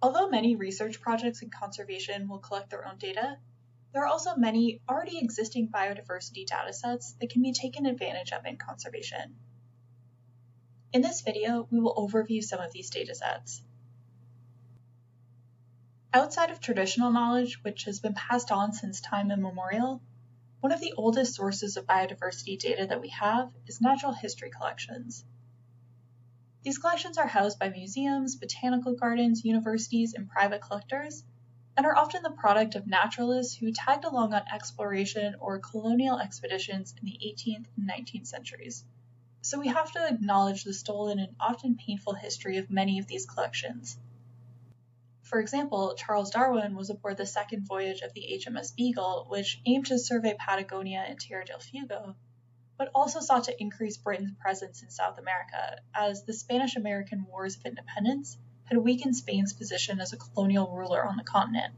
Although many research projects in conservation will collect their own data, there are also many already existing biodiversity datasets that can be taken advantage of in conservation. In this video, we will overview some of these datasets. Outside of traditional knowledge, which has been passed on since time immemorial, one of the oldest sources of biodiversity data that we have is natural history collections. These collections are housed by museums, botanical gardens, universities, and private collectors, and are often the product of naturalists who tagged along on exploration or colonial expeditions in the 18th and 19th centuries. So we have to acknowledge the stolen and often painful history of many of these collections. For example, Charles Darwin was aboard the second voyage of the HMS Beagle, which aimed to survey Patagonia and Tierra del Fuego, but also sought to increase Britain's presence in South America, as the Spanish-American Wars of Independence had weakened Spain's position as a colonial ruler on the continent.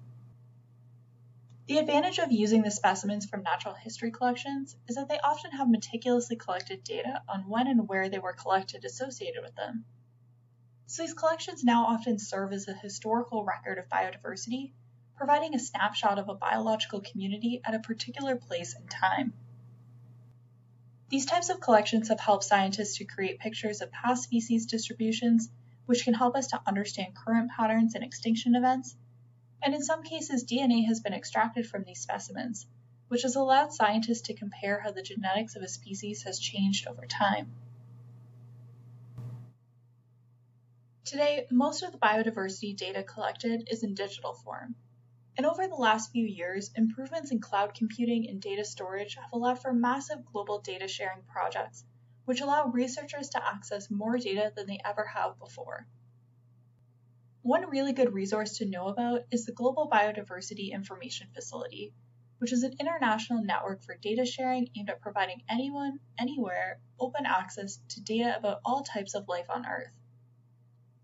The advantage of using the specimens from natural history collections is that they often have meticulously collected data on when and where they were collected associated with them. So these collections now often serve as a historical record of biodiversity, providing a snapshot of a biological community at a particular place and time. These types of collections have helped scientists to create pictures of past species distributions, which can help us to understand current patterns and extinction events, and in some cases DNA has been extracted from these specimens, which has allowed scientists to compare how the genetics of a species has changed over time. Today, most of the biodiversity data collected is in digital form. And over the last few years, improvements in cloud computing and data storage have allowed for massive global data sharing projects, which allow researchers to access more data than they ever have before. One really good resource to know about is the Global Biodiversity Information Facility, which is an international network for data sharing aimed at providing anyone, anywhere, open access to data about all types of life on Earth.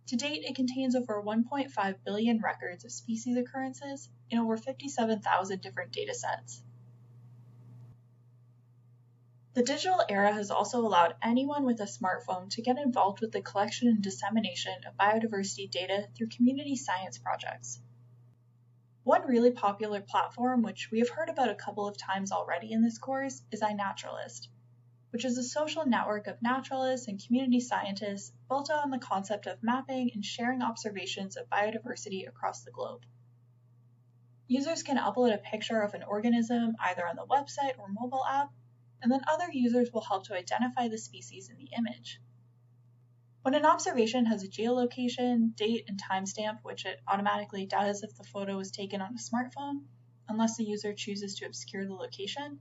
To date, it contains over 1.5 billion records of species occurrences in over 57,000 different datasets. The digital era has also allowed anyone with a smartphone to get involved with the collection and dissemination of biodiversity data through community science projects. One really popular platform, which we have heard about a couple of times already in this course, is iNaturalist, which is a social network of naturalists and community scientists built on the concept of mapping and sharing observations of biodiversity across the globe. Users can upload a picture of an organism either on the website or mobile app, and then other users will help to identify the species in the image. When an observation has a geolocation, date, and timestamp, which it automatically does if the photo was taken on a smartphone, unless the user chooses to obscure the location,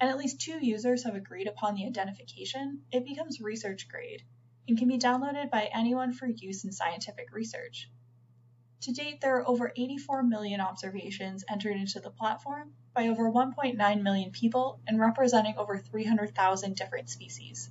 and at least 2 users have agreed upon the identification, it becomes research grade and can be downloaded by anyone for use in scientific research. To date, there are over 84 million observations entered into the platform by over 1.9 million people and representing over 300,000 different species.